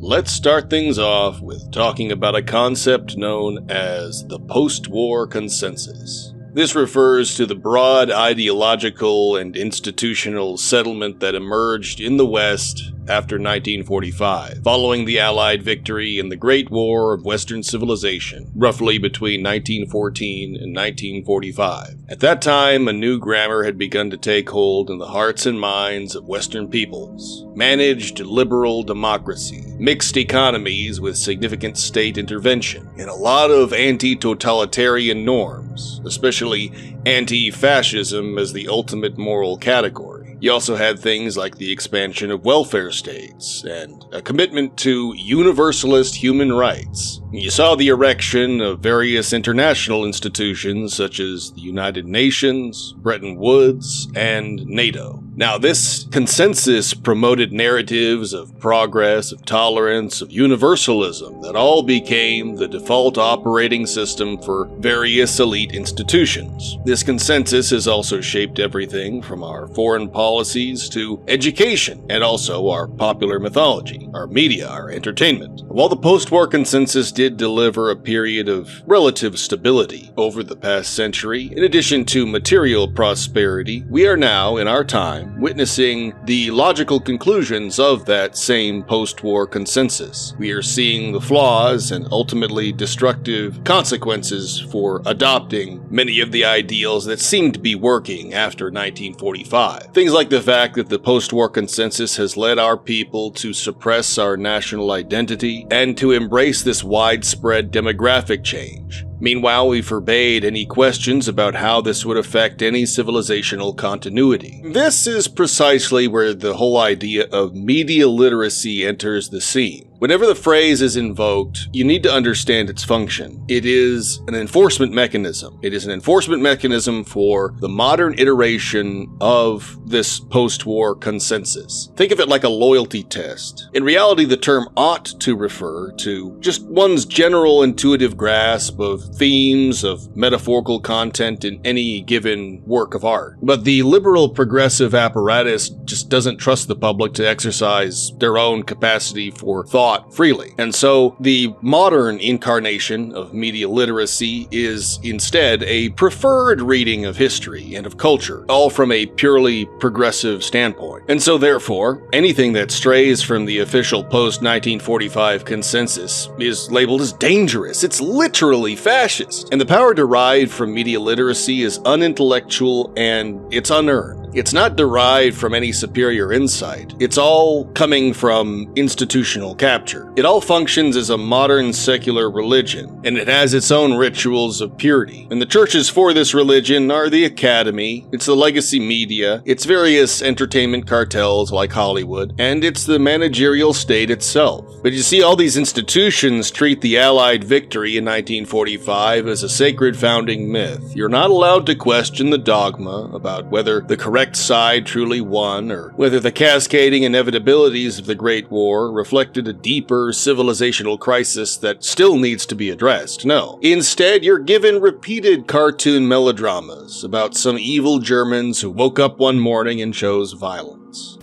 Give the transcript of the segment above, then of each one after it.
Let's start things off with talking about a concept known as the post-war consensus. This refers to the broad ideological and institutional settlement that emerged in the West after 1945, following the Allied victory in the Great War of Western civilization, roughly between 1914 and 1945. At that time, a new grammar had begun to take hold in the hearts and minds of Western peoples. Managed liberal democracy, mixed economies with significant state intervention, and a lot of anti-totalitarian norms, especially anti-fascism as the ultimate moral category. You also had things like the expansion of welfare states and a commitment to universalist human rights. You saw the erection of various international institutions such as the United Nations, Bretton Woods, and NATO. Now, this consensus promoted narratives of progress, of tolerance, of universalism that all became the default operating system for various elite institutions. This consensus has also shaped everything from our foreign policies to education, and also our popular mythology, our media, our entertainment. While the post-war consensus did deliver a period of relative stability over the past century, in addition to material prosperity, we are now, in our time, witnessing the logical conclusions of that same post-war consensus. We are seeing the flaws and ultimately destructive consequences for adopting many of the ideals that seemed to be working after 1945. Things like the fact that the post-war consensus has led our people to suppress our national identity and to embrace this widespread demographic change. Meanwhile, we forbade any questions about how this would affect any civilizational continuity. This is precisely where the whole idea of media literacy enters the scene. Whenever the phrase is invoked, you need to understand its function. It is an enforcement mechanism. It is an enforcement mechanism for the modern iteration of this post-war consensus. Think of it like a loyalty test. In reality, the term ought to refer to just one's general intuitive grasp of themes, of metaphorical content in any given work of art. But the liberal progressive apparatus just doesn't trust the public to exercise their own capacity for thought freely. And so the modern incarnation of media literacy is instead a preferred reading of history and of culture, all from a purely progressive standpoint. And so therefore, anything that strays from the official post-1945 consensus is labeled as dangerous. It's literally fascist. And the power derived from media literacy is unintellectual and it's unearned. It's not derived from any superior insight. It's all coming from institutional capture. It all functions as a modern secular religion, and it has its own rituals of purity. And the churches for this religion are the academy, it's the legacy media, it's various entertainment cartels like Hollywood, and it's the managerial state itself. But you see, all these institutions treat the Allied victory in 1945 as a sacred founding myth. You're not allowed to question the dogma about whether the correct side truly won, or whether the cascading inevitabilities of the Great War reflected a deeper civilizational crisis that still needs to be addressed. No. Instead, you're given repeated cartoon melodramas about some evil Germans who woke up one morning and chose violence.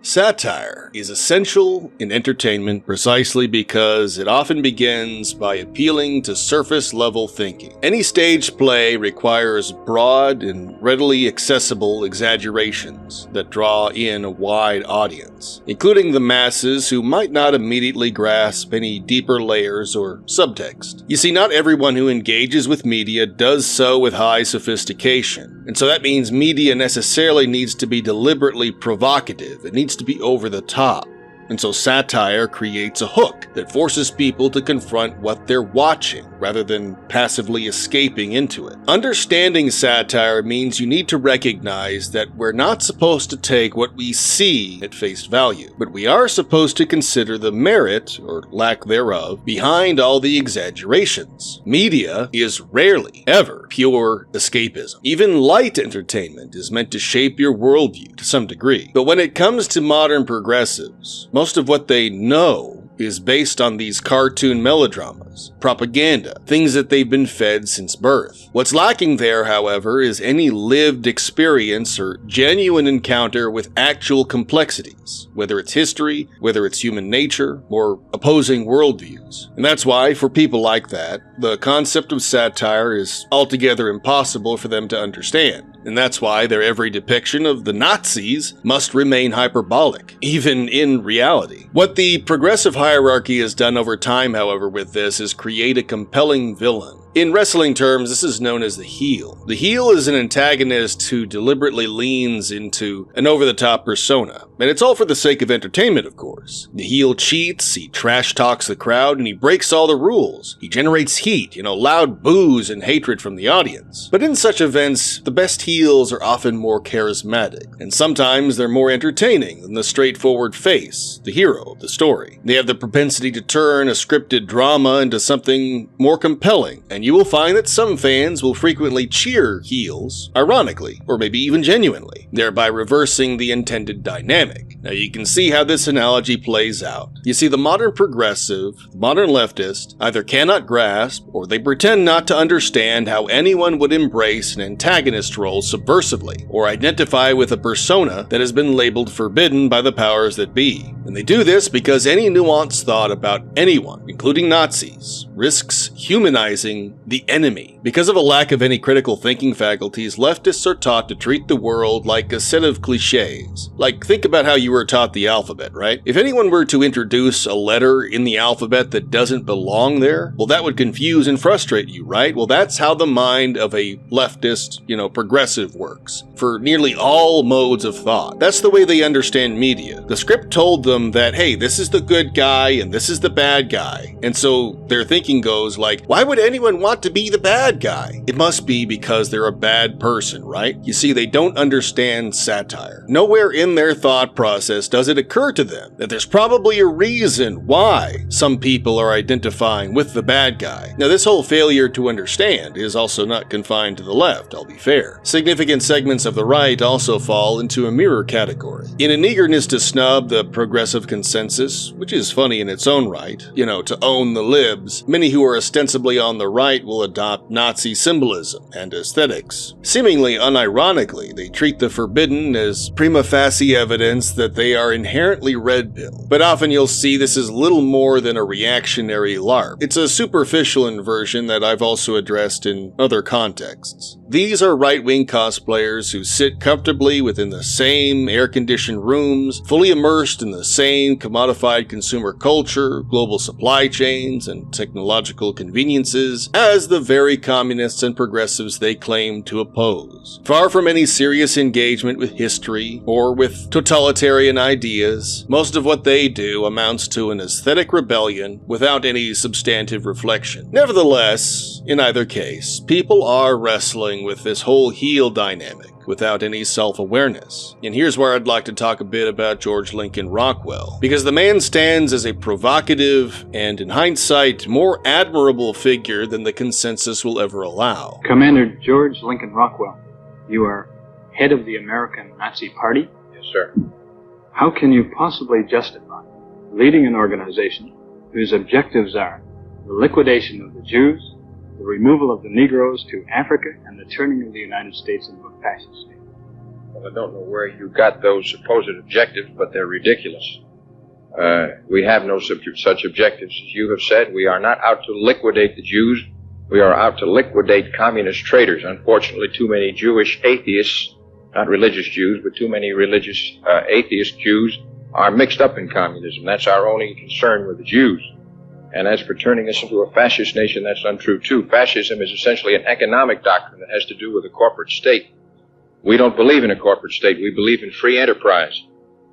Satire is essential in entertainment precisely because it often begins by appealing to surface-level thinking. Any stage play requires broad and readily accessible exaggerations that draw in a wide audience, including the masses who might not immediately grasp any deeper layers or subtext. You see, not everyone who engages with media does so with high sophistication, and so that means media necessarily needs to be deliberately provocative. It needs to be over the top. And so satire creates a hook that forces people to confront what they're watching rather than passively escaping into it. Understanding satire means you need to recognize that we're not supposed to take what we see at face value, but we are supposed to consider the merit, or lack thereof, behind all the exaggerations. Media is rarely, ever, pure escapism. Even light entertainment is meant to shape your worldview to some degree. But when it comes to modern progressives, most of what they know is based on these cartoon melodramas, propaganda, things that they've been fed since birth. What's lacking there, however, is any lived experience or genuine encounter with actual complexities, whether it's history, whether it's human nature, or opposing worldviews. And that's why, for people like that, the concept of satire is altogether impossible for them to understand. And that's why their every depiction of the Nazis must remain hyperbolic, even in reality. What the progressive hierarchy has done over time, however, with this is create a compelling villain. In wrestling terms, this is known as the heel. The heel is an antagonist who deliberately leans into an over-the-top persona. And it's all for the sake of entertainment, of course. The heel cheats, he trash-talks the crowd, and he breaks all the rules. He generates heat, loud boos and hatred from the audience. But in such events, the best heels are often more charismatic, and sometimes they're more entertaining than the straightforward face, the hero of the story. They have the propensity to turn a scripted drama into something more compelling, and you will find that some fans will frequently cheer heels, ironically, or maybe even genuinely, thereby reversing the intended dynamic. Now you can see how this analogy plays out. You see, the modern progressive, the modern leftist, either cannot grasp, or they pretend not to understand how anyone would embrace an antagonist role subversively, or identify with a persona that has been labeled forbidden by the powers that be. And they do this because any nuanced thought about anyone, including Nazis, risks humanizing the enemy. Because of a lack of any critical thinking faculties, leftists are taught to treat the world like a set of cliches. Like, think about how you were taught the alphabet, right? If anyone were to introduce a letter in the alphabet that doesn't belong there, well, that would confuse and frustrate you, right? Well, that's how the mind of a leftist, progressive works. For nearly all modes of thought. That's the way they understand media. The script told them that, hey, this is the good guy and this is the bad guy. And so their thinking goes like, why would anyone want to be the bad guy? It must be because they're a bad person, right? You see, they don't understand satire. Nowhere in their thought process does it occur to them that there's probably a reason why some people are identifying with the bad guy. Now, this whole failure to understand is also not confined to the left, I'll be fair. Significant segments of the right also fall into a mirror category. In an eagerness to snub the progressive consensus, which is funny in its own right, to own the libs, many who are ostensibly on the right will adopt Nazi symbolism and aesthetics. Seemingly unironically, they treat the forbidden as prima facie evidence that they are inherently red-pilled. But often you'll see this is little more than a reactionary LARP. It's a superficial inversion that I've also addressed in other contexts. These are right-wing cosplayers who sit comfortably within the same air-conditioned rooms, fully immersed in the same commodified consumer culture, global supply chains, and technological conveniences as the very communists and progressives they claim to oppose. Far from any serious engagement with history or with totalitarian ideas, most of what they do amounts to an aesthetic rebellion without any substantive reflection. Nevertheless, in either case, people are wrestling with this whole heel dynamic without any self-awareness. And here's where I'd like to talk a bit about George Lincoln Rockwell, because the man stands as a provocative and, in hindsight, more admirable figure than the consensus will ever allow. Commander George Lincoln Rockwell, you are head of the American Nazi Party? Yes, sir. How can you possibly justify leading an organization whose objectives are the liquidation of the Jews, the removal of the Negroes to Africa, and the turning of the United States into a fascist state? Well, I don't know where you got those supposed objectives, but they're ridiculous. We have no such objectives. As you have said, we are not out to liquidate the Jews. We are out to liquidate communist traitors. Unfortunately, too many Jewish atheists, not religious Jews, but too many religious atheist Jews are mixed up in communism. That's our only concern with the Jews. And as for turning us into a fascist nation, that's untrue too. Fascism is essentially an economic doctrine that has to do with a corporate state. We don't believe in a corporate state. We believe in free enterprise.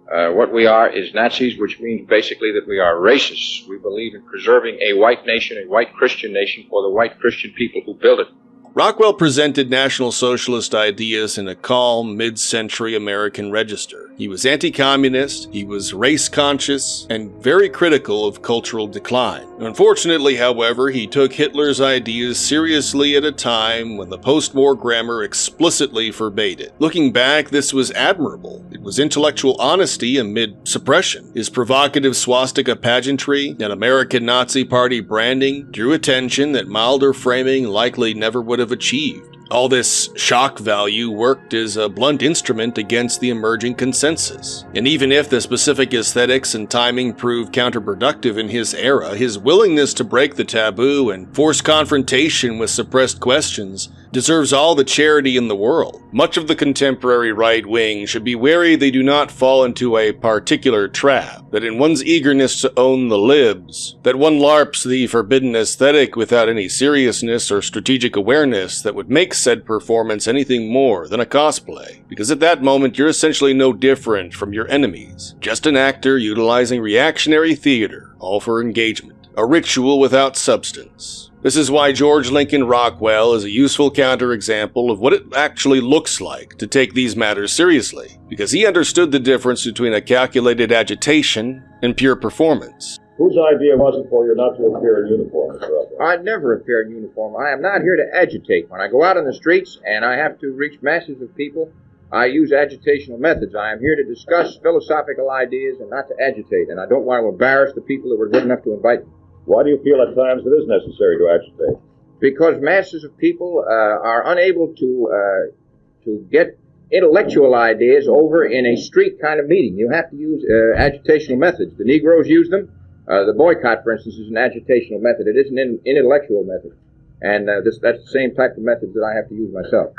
What we are is Nazis, which means basically that we are racists. We believe in preserving a white nation, a white Christian nation for the white Christian people who built it. Rockwell presented National Socialist ideas in a calm, mid-century American register. He was anti-communist, he was race-conscious, and very critical of cultural decline. Unfortunately, however, he took Hitler's ideas seriously at a time when the post-war grammar explicitly forbade it. Looking back, this was admirable. It was intellectual honesty amid suppression. His provocative swastika pageantry and American Nazi Party branding drew attention that milder framing likely never would have achieved. All this shock value worked as a blunt instrument against the emerging consensus. And even if the specific aesthetics and timing proved counterproductive in his era, his willingness to break the taboo and force confrontation with suppressed questions deserves all the charity in the world. Much of the contemporary right wing should be wary they do not fall into a particular trap, that in one's eagerness to own the libs, that one LARPs the forbidden aesthetic without any seriousness or strategic awareness that would make said performance anything more than a cosplay, because at that moment you're essentially no different from your enemies, just an actor utilizing reactionary theater, all for engagement, a ritual without substance. This is why George Lincoln Rockwell is a useful counterexample of what it actually looks like to take these matters seriously, because he understood the difference between a calculated agitation and pure performance. Whose idea was it for you not to appear in uniform, Mr. Rockwell? I never appear in uniform. I am not here to agitate. When I go out on the streets and I have to reach masses of people, I use agitational methods. I am here to discuss philosophical ideas and not to agitate, and I don't want to embarrass the people that were good enough to invite me. Why do you feel at times it is necessary to agitate? Because masses of people are unable to get intellectual ideas over in a street kind of meeting. You have to use agitational methods. The Negroes use them. The boycott, for instance, is an agitational method. It isn't an intellectual method. And that's the same type of methods that I have to use myself.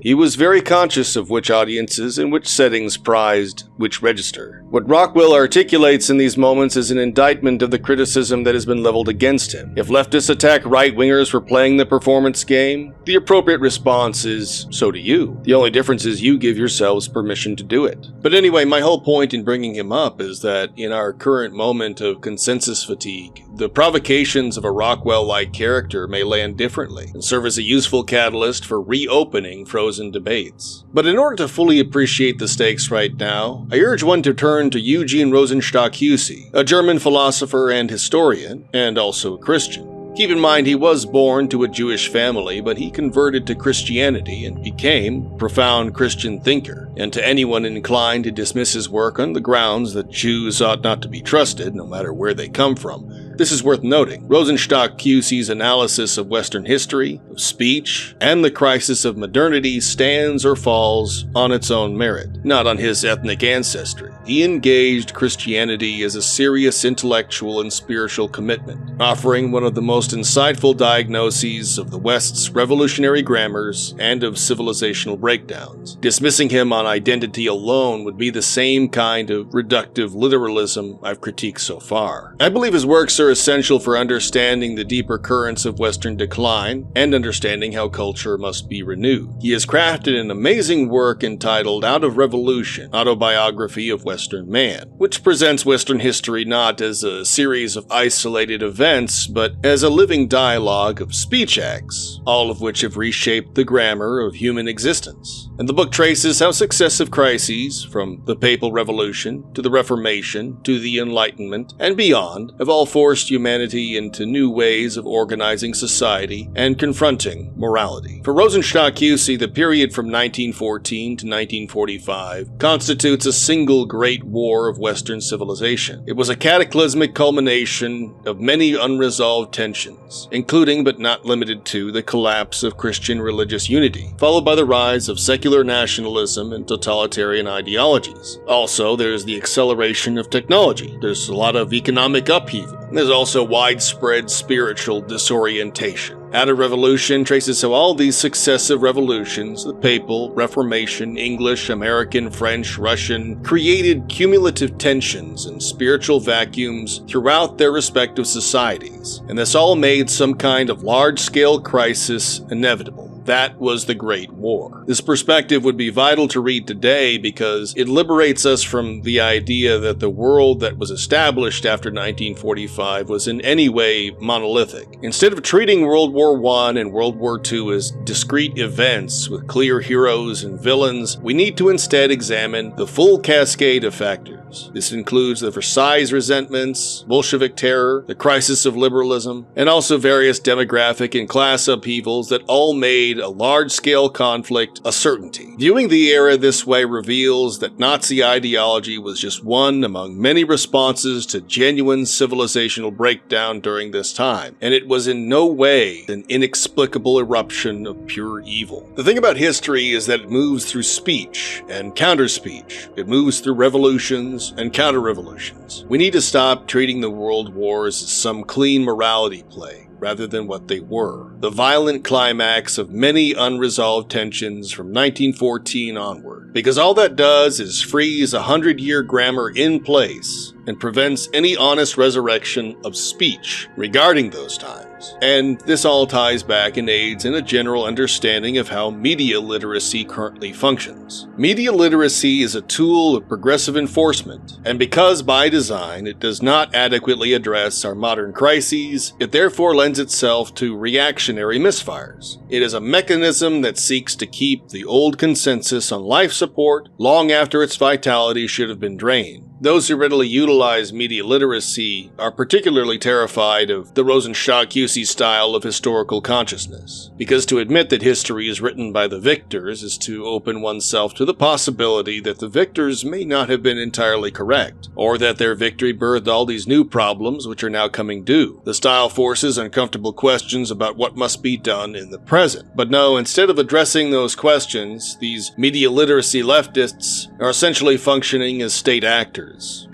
He was very conscious of which audiences and which settings prized which register. What Rockwell articulates in these moments is an indictment of the criticism that has been leveled against him. If leftists attack right-wingers for playing the performance game, the appropriate response is, so do you. The only difference is you give yourselves permission to do it. But anyway, my whole point in bringing him up is that in our current moment of consensus fatigue, the provocations of a Rockwell-like character may land differently and serve as a useful catalyst for reopening frozen debates. But in order to fully appreciate the stakes right now, I urge one to turn to Eugene Rosenstock-Huessy, a German philosopher and historian, and also a Christian. Keep in mind he was born to a Jewish family, but he converted to Christianity and became a profound Christian thinker. And to anyone inclined to dismiss his work on the grounds that Jews ought not to be trusted, no matter where they come from, this is worth noting. Rosenstock-Huessy's analysis of Western history, of speech, and the crisis of modernity stands or falls on its own merit, not on his ethnic ancestry. He engaged Christianity as a serious intellectual and spiritual commitment, offering one of the most insightful diagnoses of the West's revolutionary grammars and of civilizational breakdowns. Dismissing him on identity alone would be the same kind of reductive literalism I've critiqued so far. I believe his works are essential for understanding the deeper currents of Western decline and understanding how culture must be renewed. He has crafted an amazing work entitled Out of Revolution, Autobiography of Western Man, which presents Western history not as a series of isolated events, but as a living dialogue of speech acts, all of which have reshaped the grammar of human existence. And the book traces how successive crises, from the Papal Revolution to the Reformation to the Enlightenment and beyond, have all forced humanity into new ways of organizing society and confronting morality. For Rosenstock-Huessy, the period from 1914 to 1945 constitutes a single great war of Western civilization. It was a cataclysmic culmination of many unresolved tensions, including but not limited to the collapse of Christian religious unity, followed by the rise of secular nationalism and totalitarian ideologies. Also, there's the acceleration of technology. There's a lot of economic upheaval. There's also widespread spiritual disorientation. Out of Revolution traces how all these successive revolutions, the Papal, Reformation, English, American, French, Russian, created cumulative tensions and spiritual vacuums throughout their respective societies, and this all made some kind of large-scale crisis inevitable. That was the Great War. This perspective would be vital to read today because it liberates us from the idea that the world that was established after 1945 was in any way monolithic. Instead of treating World War I and World War II as discrete events with clear heroes and villains, we need to instead examine the full cascade of factors. This includes the Versailles resentments, Bolshevik terror, the crisis of liberalism, and also various demographic and class upheavals that all made a large-scale conflict a certainty. Viewing the era this way reveals that Nazi ideology was just one among many responses to genuine civilizational breakdown during this time, and it was in no way an inexplicable eruption of pure evil. The thing about history is that it moves through speech and counter-speech. It moves through revolutions and counter-revolutions. We need to stop treating the world wars as some clean morality play, rather than what they were. The violent climax of many unresolved tensions from 1914 onward. Because all that does is freeze 100-year grammar in place and prevents any honest resurrection of speech regarding those times. And this all ties back and aids in a general understanding of how media literacy currently functions. Media literacy is a tool of progressive enforcement, and because by design it does not adequately address our modern crises, it therefore lends itself to reactionary misfires. It is a mechanism that seeks to keep the old consensus on life support long after its vitality should have been drained. Those who readily utilize media literacy are particularly terrified of the Rosenstock-Huessy style of historical consciousness, because to admit that history is written by the victors is to open oneself to the possibility that the victors may not have been entirely correct, or that their victory birthed all these new problems which are now coming due. The style forces uncomfortable questions about what must be done in the present. But no, instead of addressing those questions, these media literacy leftists are essentially functioning as state actors.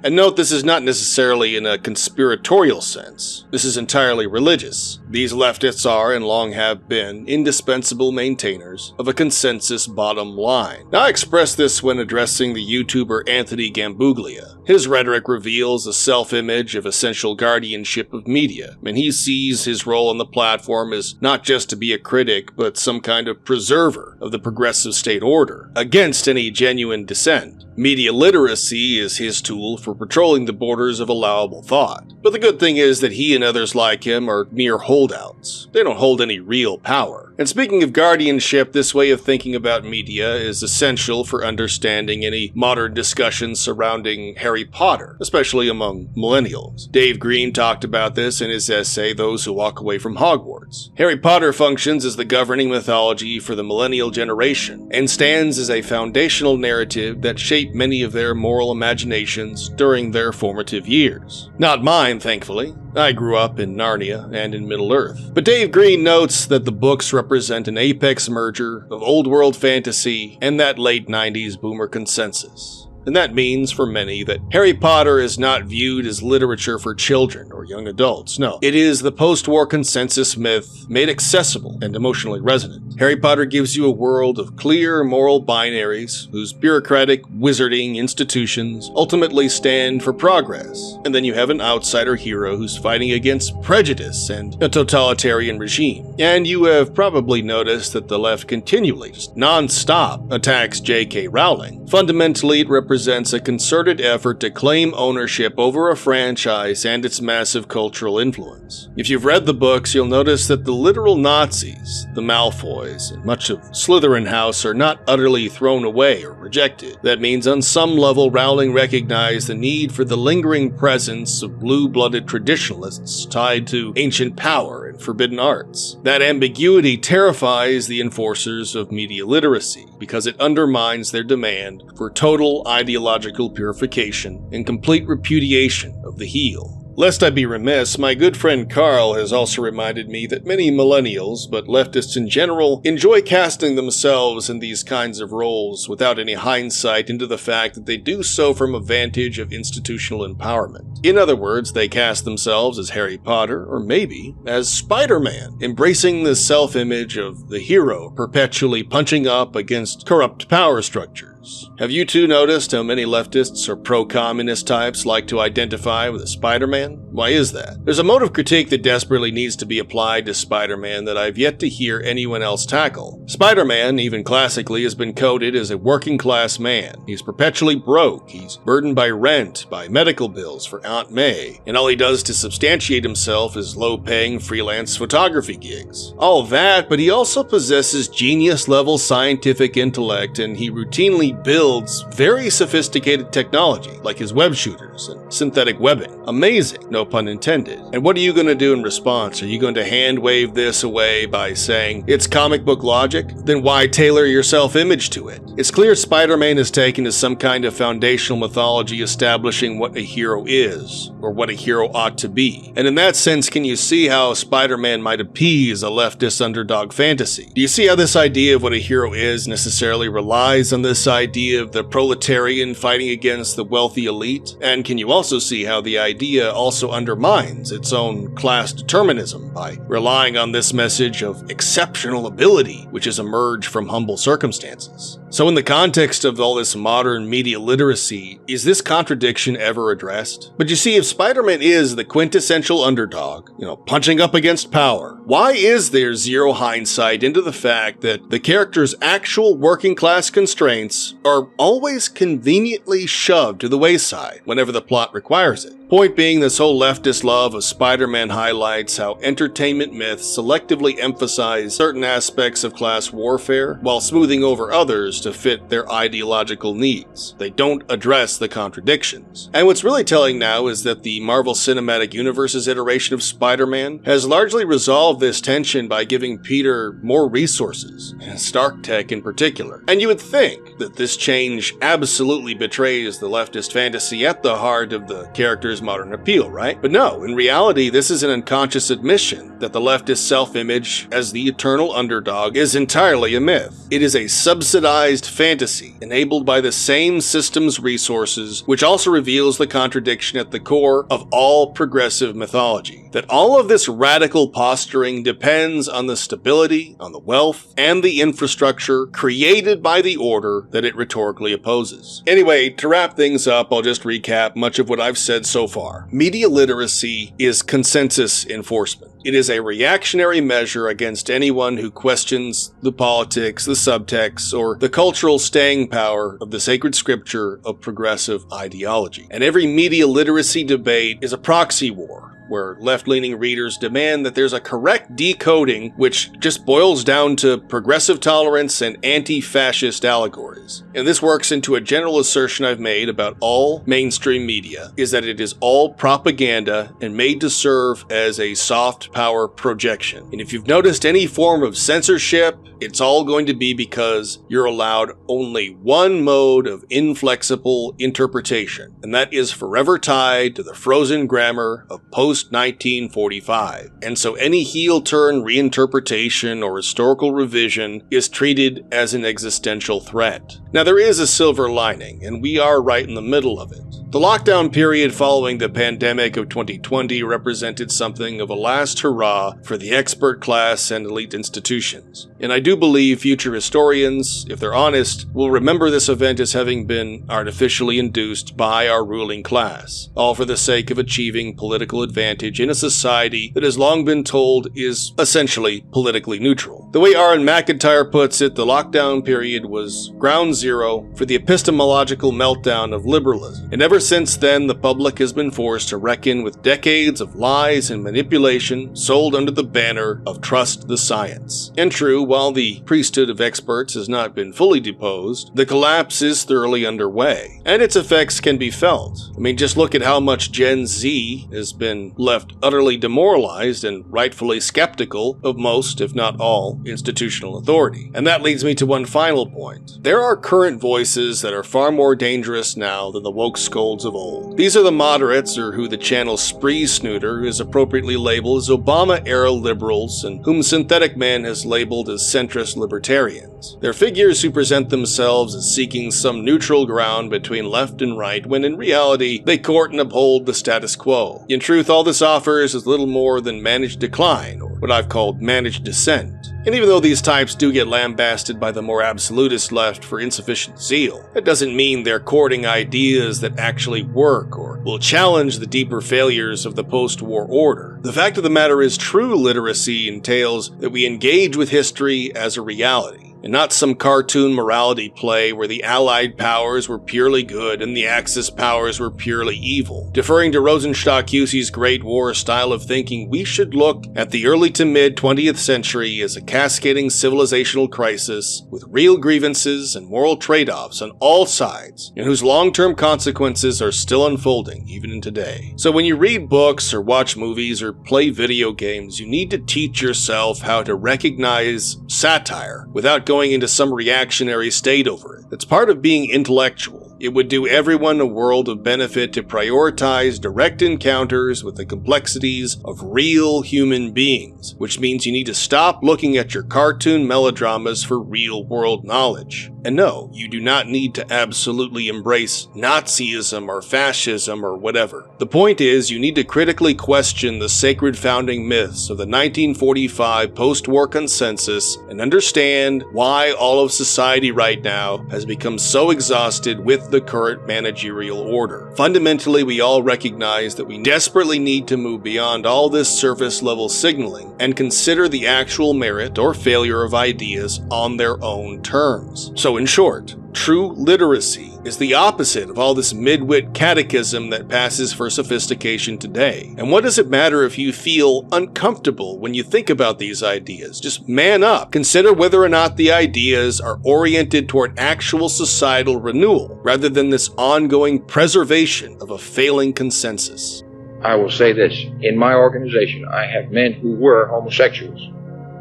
And note, this is not necessarily in a conspiratorial sense. This is entirely religious. These leftists are, and long have been, indispensable maintainers of a consensus bottom line. Now, I expressed this when addressing the YouTuber Anthony Gambuglia. His rhetoric reveals a self-image of essential guardianship of media, and he sees his role on the platform as not just to be a critic, but some kind of preserver of the progressive state order, against any genuine dissent. Media literacy is his tool for patrolling the borders of allowable thought. But the good thing is that he and others like him are mere holdouts. They don't hold any real power. And speaking of guardianship, this way of thinking about media is essential for understanding any modern discussions surrounding Harry Potter, especially among millennials. Dave Green talked about this in his essay, Those Who Walk Away from Hogwarts. Harry Potter functions as the governing mythology for the millennial generation, and stands as a foundational narrative that shaped many of their moral imaginations during their formative years. Not mine, thankfully. I grew up in Narnia and in Middle-earth. But Dave Green notes that the books represent an apex merger of old-world fantasy and that late 90s boomer consensus. And that means, for many, that Harry Potter is not viewed as literature for children or young adults. No, it is the post-war consensus myth made accessible and emotionally resonant. Harry Potter gives you a world of clear moral binaries whose bureaucratic, wizarding institutions ultimately stand for progress. And then you have an outsider hero who's fighting against prejudice and a totalitarian regime. And you have probably noticed that the left continually, just non-stop, attacks J.K. Rowling. Fundamentally, it represents a concerted effort to claim ownership over a franchise and its massive cultural influence. If you've read the books, you'll notice that the literal Nazis, the Malfoys, and much of Slytherin House are not utterly thrown away or rejected. That means on some level, Rowling recognized the need for the lingering presence of blue-blooded traditionalists tied to ancient power and forbidden arts. That ambiguity terrifies the enforcers of media literacy because it undermines their demand for total ideological purification and complete repudiation of the heel. Lest I be remiss, my good friend Carl has also reminded me that many millennials, but leftists in general, enjoy casting themselves in these kinds of roles without any hindsight into the fact that they do so from a vantage of institutional empowerment. In other words, they cast themselves as Harry Potter, or maybe as Spider-Man, embracing the self-image of the hero perpetually punching up against corrupt power structures. characters. Have you two noticed how many leftists or pro-communist types like to identify with a Spider-Man? Why is that? There's a mode of critique that desperately needs to be applied to Spider-Man that I've yet to hear anyone else tackle. Spider-Man, even classically, has been coded as a working-class man. He's perpetually broke, he's burdened by rent, by medical bills for Aunt May, and all he does to substantiate himself is low-paying freelance photography gigs. All that, but he also possesses genius-level scientific intellect, and he routinely builds very sophisticated technology, like his web shooters and synthetic webbing. Amazing, no pun intended. And what are you going to do in response? Are you going to hand-wave this away by saying, it's comic book logic? Then why tailor your self-image to it? It's clear Spider-Man is taken as some kind of foundational mythology establishing what a hero is, or what a hero ought to be. And in that sense, can you see how Spider-Man might appease a leftist underdog fantasy? Do you see how this idea of what a hero is necessarily relies on this idea of the proletarian fighting against the wealthy elite? And can you also see how the idea also undermines its own class determinism by relying on this message of exceptional ability, which has emerged from humble circumstances? So in the context of all this modern media literacy, is this contradiction ever addressed? But you see, if Spider-Man is the quintessential underdog, punching up against power, why is there zero hindsight into the fact that the character's actual working class constraints are always conveniently shoved to the wayside whenever the plot requires it? Point being, this whole leftist love of Spider-Man highlights how entertainment myths selectively emphasize certain aspects of class warfare while smoothing over others to fit their ideological needs. They don't address the contradictions. And what's really telling now is that the Marvel Cinematic Universe's iteration of Spider-Man has largely resolved this tension by giving Peter more resources, Stark Tech in particular. And you would think that this change absolutely betrays the leftist fantasy at the heart of the character's modern appeal, right? But no, in reality, this is an unconscious admission that the leftist self-image as the eternal underdog is entirely a myth. It is a subsidized fantasy enabled by the same system's resources, which also reveals the contradiction at the core of all progressive mythology. That all of this radical posturing depends on the stability, on the wealth, and the infrastructure created by the order that it rhetorically opposes. Anyway, to wrap things up, I'll just recap much of what I've said so far. Media literacy is consensus enforcement. It is a reactionary measure against anyone who questions the politics, the subtext, or the cultural staying power of the sacred scripture of progressive ideology. And every media literacy debate is a proxy war, where left-leaning readers demand that there's a correct decoding which just boils down to progressive tolerance and anti-fascist allegories. And this works into a general assertion I've made about all mainstream media, is that it is all propaganda and made to serve as a soft power projection. And if you've noticed any form of censorship, it's all going to be because you're allowed only one mode of inflexible interpretation, and that is forever tied to the frozen grammar of post-1945. And so any heel-turn reinterpretation or historical revision is treated as an existential threat. Now, there is a silver lining, and we are right in the middle of it. The lockdown period following the pandemic of 2020 represented something of a last hurrah for the expert class and elite institutions. And I do believe future historians, if they're honest, will remember this event as having been artificially induced by our ruling class, all for the sake of achieving political advantage in a society that has long been told is essentially politically neutral. The way Aaron McIntyre puts it, the lockdown period was ground zero for the epistemological meltdown of liberalism. And ever since then, the public has been forced to reckon with decades of lies and manipulation sold under the banner of trust the science. And true, while the priesthood of experts has not been fully deposed, the collapse is thoroughly underway, and its effects can be felt. I mean, just look at how much Gen Z has been left utterly demoralized and rightfully skeptical of most, if not all, institutional authority. And that leads me to one final point. There are current voices that are far more dangerous now than the woke scolds of old. These are the moderates, or who the channel Spree Snooter is appropriately labeled as Obama-era liberals, and whom Synthetic Man has labeled as centrist libertarians. They're figures who present themselves as seeking some neutral ground between left and right, when in reality they court and uphold the status quo. In truth, all this offers is little more than managed decline, or what I've called managed descent. And even though these types do get lambasted by the more absolutist left for insufficient zeal, that doesn't mean they're courting ideas that actually work or will challenge the deeper failures of the post-war order. The fact of the matter is, true literacy entails that we engage with history as a reality, and not some cartoon morality play where the Allied powers were purely good and the Axis powers were purely evil. Deferring to Rosenstock-Hussy's Great War style of thinking, we should look at the early to mid-20th century as a cascading civilizational crisis with real grievances and moral trade-offs on all sides, and whose long-term consequences are still unfolding even in today. So when you read books or watch movies or play video games, you need to teach yourself how to recognize satire without going into some reactionary state over it. It's part of being intellectual. It would do everyone a world of benefit to prioritize direct encounters with the complexities of real human beings, which means you need to stop looking at your cartoon melodramas for real-world knowledge. And no, you do not need to absolutely embrace Nazism or fascism or whatever. The point is, you need to critically question the sacred founding myths of the 1945 post-war consensus and understand why all of society right now has become so exhausted with the current managerial order. Fundamentally, we all recognize that we desperately need to move beyond all this surface-level signaling and consider the actual merit or failure of ideas on their own terms. So in short, true literacy is the opposite of all this midwit catechism that passes for sophistication today. And what does it matter if you feel uncomfortable when you think about these ideas? Just man up. Consider whether or not the ideas are oriented toward actual societal renewal, rather than this ongoing preservation of a failing consensus. I will say this. In my organization, I have men who were homosexuals.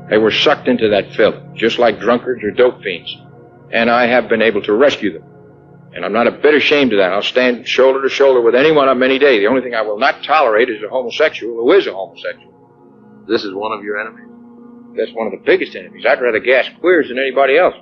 They were sucked into that filth, just like drunkards or dope fiends. And I have been able to rescue them. And I'm not a bit ashamed of that. I'll stand shoulder to shoulder with anyone on any day. The only thing I will not tolerate is a homosexual who is a homosexual. This is one of your enemies? That's one of the biggest enemies. I'd rather gas queers than anybody else.